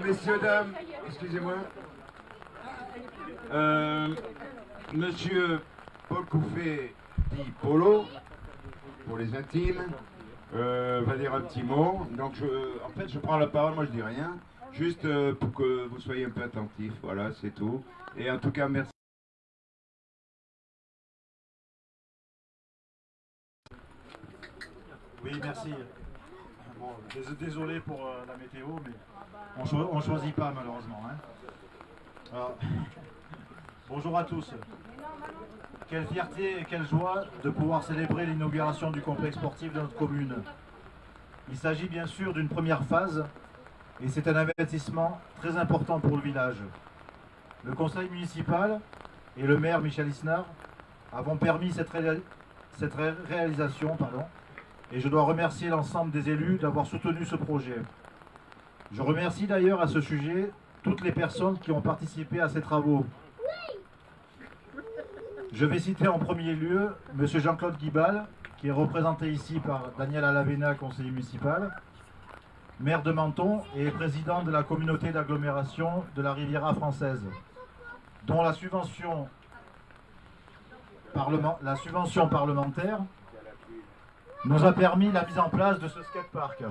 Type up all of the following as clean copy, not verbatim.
Messieurs, dames, excusez-moi. Monsieur Paul Couffet, dit Polo, pour les intimes, va dire un petit mot. Donc, en fait, je prends la parole, moi je dis rien, juste pour que vous soyez un peu attentifs. Voilà, c'est tout. Et en tout cas, merci. Oui, merci. Bon, désolé pour la météo, mais on ne choisit pas malheureusement. Hein. Alors, bonjour à tous. Quelle fierté et quelle joie de pouvoir célébrer l'inauguration du complexe sportif de notre commune. Il s'agit bien sûr d'une première phase et c'est un investissement très important pour le village. Le conseil municipal et le maire Michel Isnard avons permis cette réalisation. Et je dois remercier l'ensemble des élus d'avoir soutenu ce projet. Je remercie d'ailleurs à ce sujet toutes les personnes qui ont participé à ces travaux. Je vais citer en premier lieu M. Jean-Claude Guibal, qui est représenté ici par Daniel Alavena, conseiller municipal, maire de Menton et président de la communauté d'agglomération de la Riviera française, dont la subvention parlementaire nous a permis la mise en place de ce skatepark.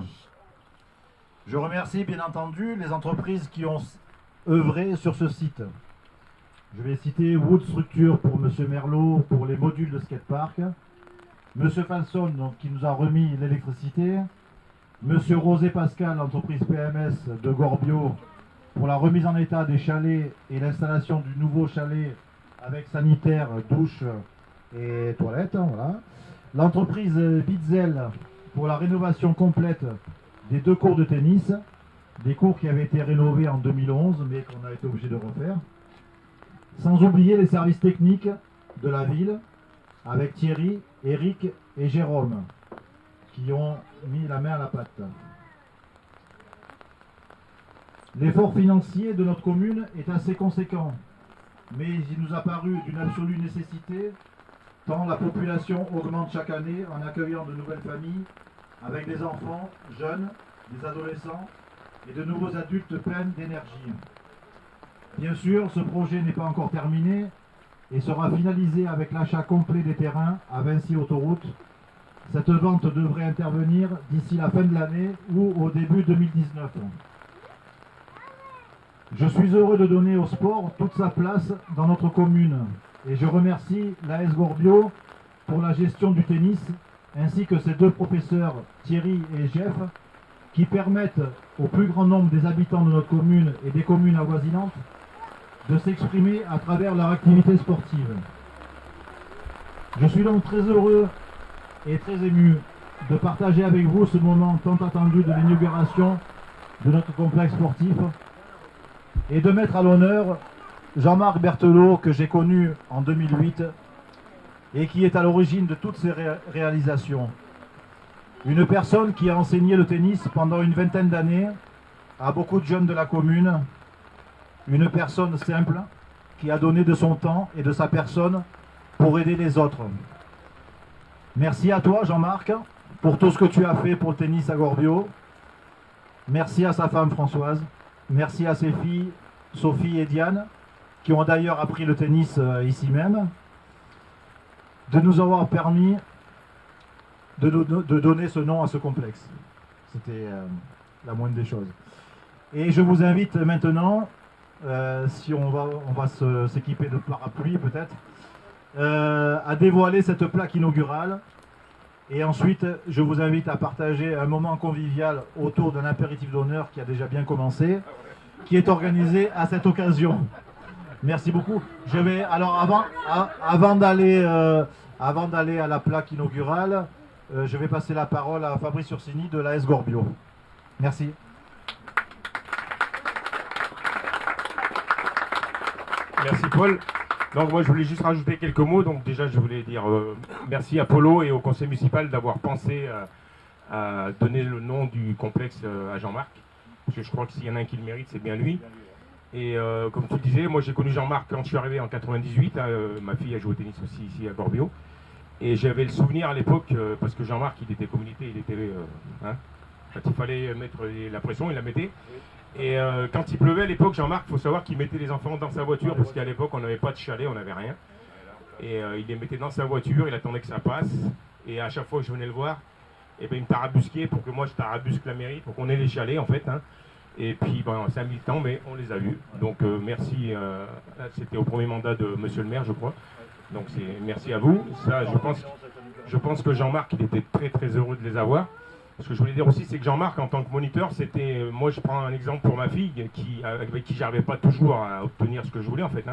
Je remercie bien entendu les entreprises qui ont œuvré sur ce site. Je vais citer Wood Structure pour M. Merlot pour les modules de skatepark, M. Falson donc, qui nous a remis l'électricité, M. Rosé Pascal, l'entreprise PMS de Gorbio, pour la remise en état des chalets et l'installation du nouveau chalet avec sanitaire, douche et toilettes. Voilà. L'entreprise Bitzel pour la rénovation complète des 2 cours de tennis, des cours qui avaient été rénovés en 2011 mais qu'on a été obligé de refaire. Sans oublier les services techniques de la ville avec Thierry, Eric et Jérôme qui ont mis la main à la pâte. L'effort financier de notre commune est assez conséquent, mais il nous a paru d'une absolue nécessité tant la population augmente chaque année en accueillant de nouvelles familles avec des enfants, jeunes, des adolescents et de nouveaux adultes pleins d'énergie. Bien sûr, ce projet n'est pas encore terminé et sera finalisé avec l'achat complet des terrains à Vinci Autoroute. Cette vente devrait intervenir d'ici la fin de l'année ou au début 2019. Je suis heureux de donner au sport toute sa place dans notre commune. Et je remercie l'AS Gorbio pour la gestion du tennis, ainsi que ses 2 professeurs, Thierry et Jeff, qui permettent au plus grand nombre des habitants de notre commune et des communes avoisinantes de s'exprimer à travers leur activité sportive. Je suis donc très heureux et très ému de partager avec vous ce moment tant attendu de l'inauguration de notre complexe sportif et de mettre à l'honneur Jean-Marc Berthelot, que j'ai connu en 2008 et qui est à l'origine de toutes ces réalisations. Une personne qui a enseigné le tennis pendant une vingtaine d'années à beaucoup de jeunes de la commune. Une personne simple qui a donné de son temps et de sa personne pour aider les autres. Merci à toi Jean-Marc pour tout ce que tu as fait pour le tennis à Gorbio. Merci à sa femme Françoise. Merci à ses filles Sophie et Diane, qui ont d'ailleurs appris le tennis ici même, de nous avoir permis de donner ce nom à ce complexe. C'était la moindre des choses. Et je vous invite maintenant, si on va s'équiper de parapluies peut-être, à dévoiler cette plaque inaugurale. Et ensuite, je vous invite à partager un moment convivial autour d'un apéritif d'honneur qui a déjà bien commencé, qui est organisé à cette occasion. Merci beaucoup. Je vais alors avant d'aller à la plaque inaugurale, je vais passer la parole à Fabrice Ursini de l'AS Gorbio. Merci. Merci Paul. Donc moi je voulais juste rajouter quelques mots. Donc déjà je voulais dire merci à Polo et au conseil municipal d'avoir pensé a donné le nom du complexe à Jean-Marc. Parce que je crois que s'il y en a un qui le mérite, c'est bien lui. Et comme tu disais, moi j'ai connu Jean-Marc quand je suis arrivé en 98. Ma fille a joué au tennis aussi ici à Gorbio. Et j'avais le souvenir à l'époque, parce que Jean-Marc, il était communauté, il était... quand il fallait mettre la pression, il la mettait. Et quand il pleuvait à l'époque, Jean-Marc, il faut savoir qu'il mettait les enfants dans sa voiture, parce qu'à l'époque, on n'avait pas de chalet, on n'avait rien. Et il les mettait dans sa voiture, il attendait que ça passe. Et à chaque fois que je venais le voir, et ben, il me tarabusquait pour que moi je tarabusque la mairie, pour qu'on ait les chalets en fait. Et puis ben, ça a mis le temps, mais on les a eus. Donc merci, c'était au premier mandat de monsieur le maire, je crois. Donc merci à vous. Ça, je pense que Jean-Marc, il était très très heureux de les avoir. Ce que je voulais dire aussi, c'est que Jean-Marc, en tant que moniteur, c'était... moi, je prends un exemple pour ma fille, avec qui j'arrivais pas toujours à obtenir ce que je voulais, en fait.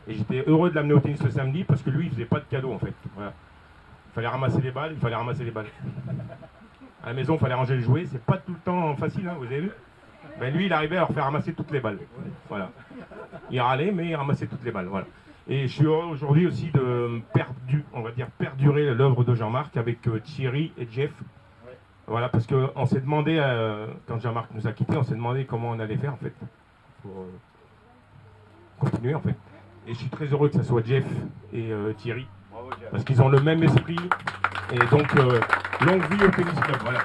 Et j'étais heureux de l'amener au tennis le samedi, parce que lui, il faisait pas de cadeaux, en fait. Voilà. Il fallait ramasser les balles, il fallait ramasser les balles. À la maison, il fallait ranger les jouets. C'est pas tout le temps facile, vous avez vu. Ben, lui, il arrivait à leur faire ramasser toutes les balles. Voilà. Il râlait, mais il ramassait toutes les balles, voilà. Et je suis heureux aujourd'hui aussi de perdurer l'œuvre de Jean-Marc avec Thierry et Jeff. Voilà, parce qu'on s'est demandé, quand Jean-Marc nous a quittés, on s'est demandé comment on allait faire en fait, pour continuer en fait. Et je suis très heureux que ce soit Jeff et Thierry, parce qu'ils ont le même esprit, et donc longue vie au tennis club, voilà.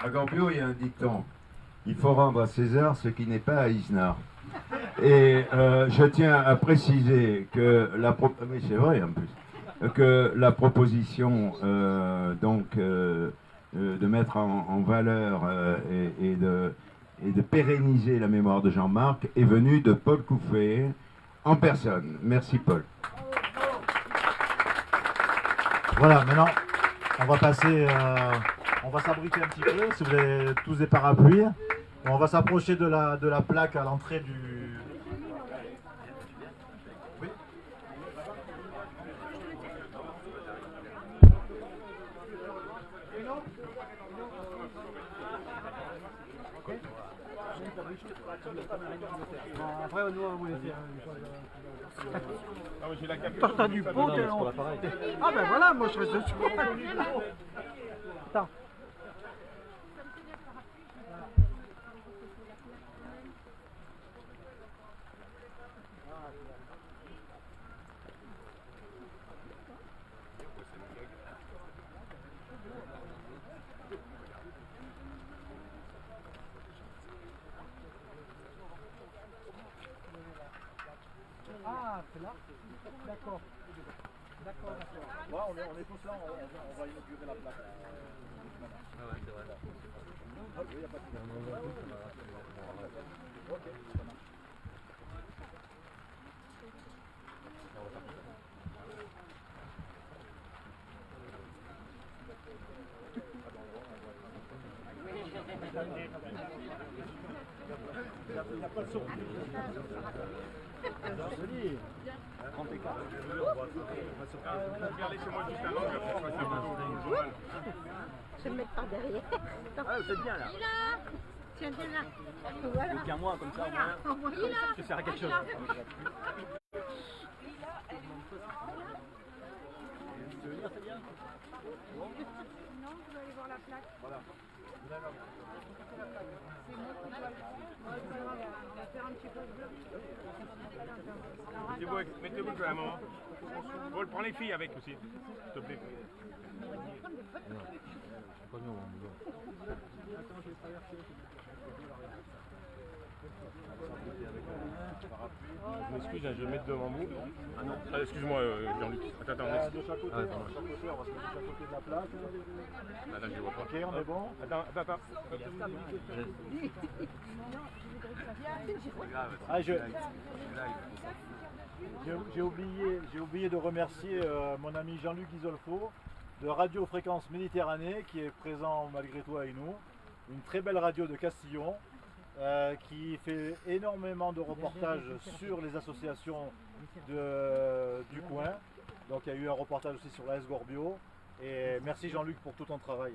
À Gorbio, il y a un dicton. Il faut rendre à César ce qui n'est pas à Isnard. Et je tiens à préciser que oui, c'est vrai en plus. Que la proposition de mettre en valeur et de pérenniser la mémoire de Jean-Marc est venue de Paul Couffet en personne. Merci Paul. Voilà, maintenant on va passer, on va s'abriter un petit peu, si vous avez tous des parapluies. Et on va s'approcher de la plaque à l'entrée du... Oui. Après, nous, on va vous laisser. T'as du pot, ah ben voilà, moi je reste dessus. Attends. Ah, c'est là. D'accord. D'accord. Ouais, on est tous là, on va inaugurer la plaque. Ah ouais, c'est vrai. Il n'y a pas de problème. Ok, ça marche. Il n'y a pas de son. Joli. 30 écarts. Je vais me mettre par derrière. Ah, vous êtes bien là. Il est là. Tiens, viens là. Voilà. Plus qu'un mois comme ça. Voilà. Il est là. Ça sert à quelque chose. Non, vous allez voir la plaque. Voilà. C'est moi qui dois le on va faire un petit peu de bleu. Mettez-vous quand même, hein. Paul, prends les filles avec aussi, s'il te plaît. Je m'excuse, je vais le mettre devant vous. Ah non, excuse-moi Jean-Luc. Attends, de chaque côté, on va se mettre de chaque côté de la plaque. là, je les vois pas. Ok, on est bon. Attends. Ah, j'ai oublié de remercier mon ami Jean-Luc Isolfo de Radio Fréquence Méditerranée qui est présent malgré tout avec nous. Une très belle radio de Castillon qui fait énormément de reportages sur les associations du coin. Donc il y a eu un reportage aussi sur l'AS Gorbio. Et merci Jean-Luc pour tout ton travail.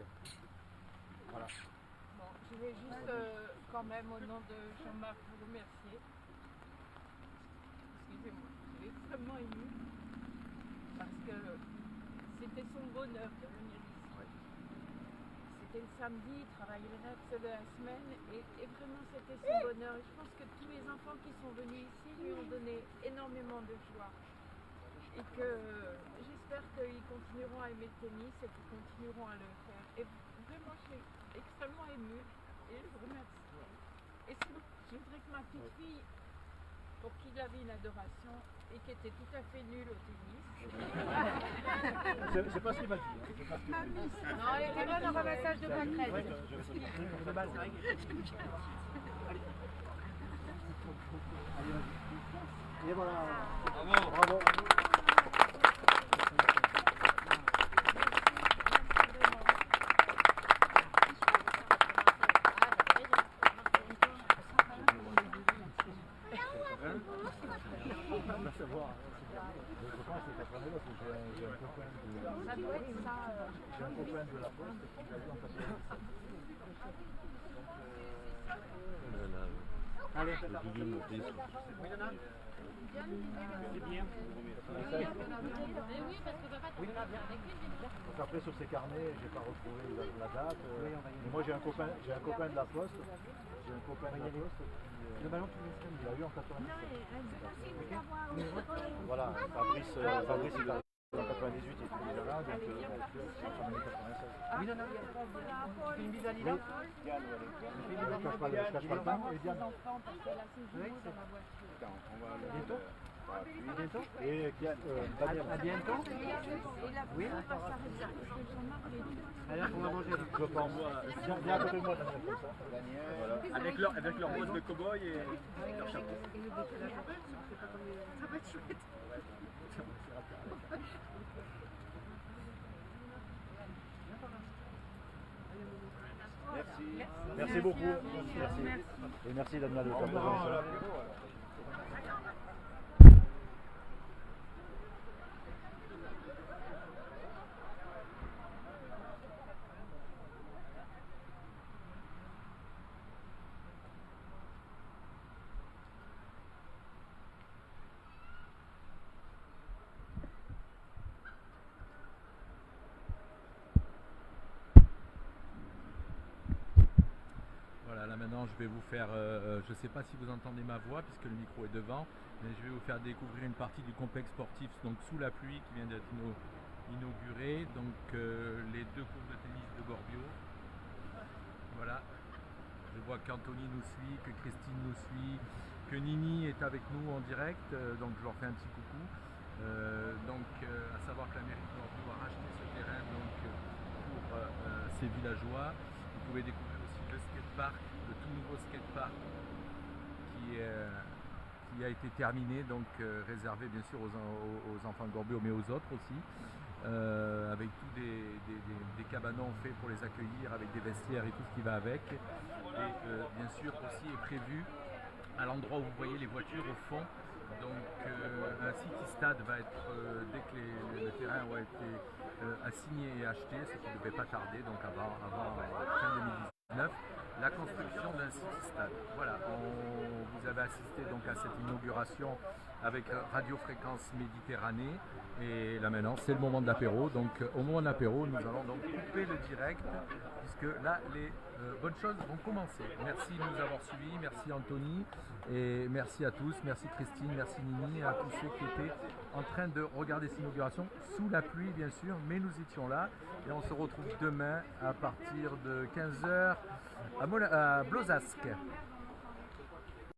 Voilà. Bon, je vais juste quand même au nom de Jean-Marc vous remercier. Excusez-moi, je suis extrêmement émue parce que c'était son bonheur de venir ici. C'était le samedi, il travaillait le reste de la semaine et vraiment c'était son bonheur. Et je pense que tous les enfants qui sont venus ici lui ont donné énormément de joie. Et que j'espère qu'ils continueront à aimer le tennis et qu'ils continueront à le faire. Et vraiment, je suis extrêmement émue et je vous remercie. Et sinon, je voudrais que ma petite fille, pour qui il avait une adoration et qui était tout à fait nulle au tennis. C'est pas ce qu'il m'a dit. C'est pas ce qu'il m'a dit. Non, elle était bonne en ramassage de pâquerettes. Ouais, de base, c'est vrai. Allez, vas-y. Et voilà. Bravo. Bravo. Ça doit être ça. J'ai un copain de la poste qui l'a vu en passant. Allez, c'est bien. Donc après sur ces carnets, j'ai pas retrouvé la date. Mais moi j'ai un copain de la poste. J'ai un copain de la poste qui, le ballon il l'a eu en 97. Voilà, Fabrice il a en 98 il était déjà là, donc en 96. Oui, non, tu fais une bise à Lila. Je cache pas le pain. Et Diane. Bientôt. Bientôt. Et Daniel. À bientôt. Oui. Alors on va manger. Je pense. Viens à côté de moi, Daniel, comme ça. Daniel. Avec leur bosse de cow-boy et leur chapeau. Ça va être chouette. Merci beaucoup. Merci. Et merci Daniel de ta présence. Là maintenant je vais vous faire, je ne sais pas si vous entendez ma voix puisque le micro est devant, mais je vais vous faire découvrir une partie du complexe sportif donc sous la pluie qui vient d'être inauguré, donc les deux cours de tennis de Gorbio. Voilà, je vois qu'Anthony nous suit, que Christine nous suit, que Nini est avec nous en direct, donc je leur fais un petit coucou. À savoir que la mairie de Gorbio a racheté ce terrain donc, pour ses villageois. Vous pouvez découvrir aussi le skatepark, le tout nouveau skatepark qui a été terminé, donc réservé bien sûr aux enfants de Gorbio mais aux autres aussi, avec tous des cabanons faits pour les accueillir avec des vestiaires et tout ce qui va avec. Et bien sûr aussi est prévu à l'endroit où vous voyez les voitures au fond, donc un city stade va être, dès que le terrain aura été assigné et acheté, ce qui ne devait pas tarder, donc avant fin 2019, la construction d'un city stade. Voilà, vous avez assisté donc à cette inauguration avec Radio Fréquence Méditerranée, et là maintenant c'est le moment de l'apéro. Donc au moment de l'apéro nous allons donc couper le direct puisque là les bonnes choses vont commencer. Merci de nous avoir suivis, merci Anthony et merci à tous, merci Christine, merci Nini et à tous ceux qui étaient en train de regarder cette inauguration sous la pluie bien sûr, mais nous étions là et on se retrouve demain à partir de 15h à Blozasque.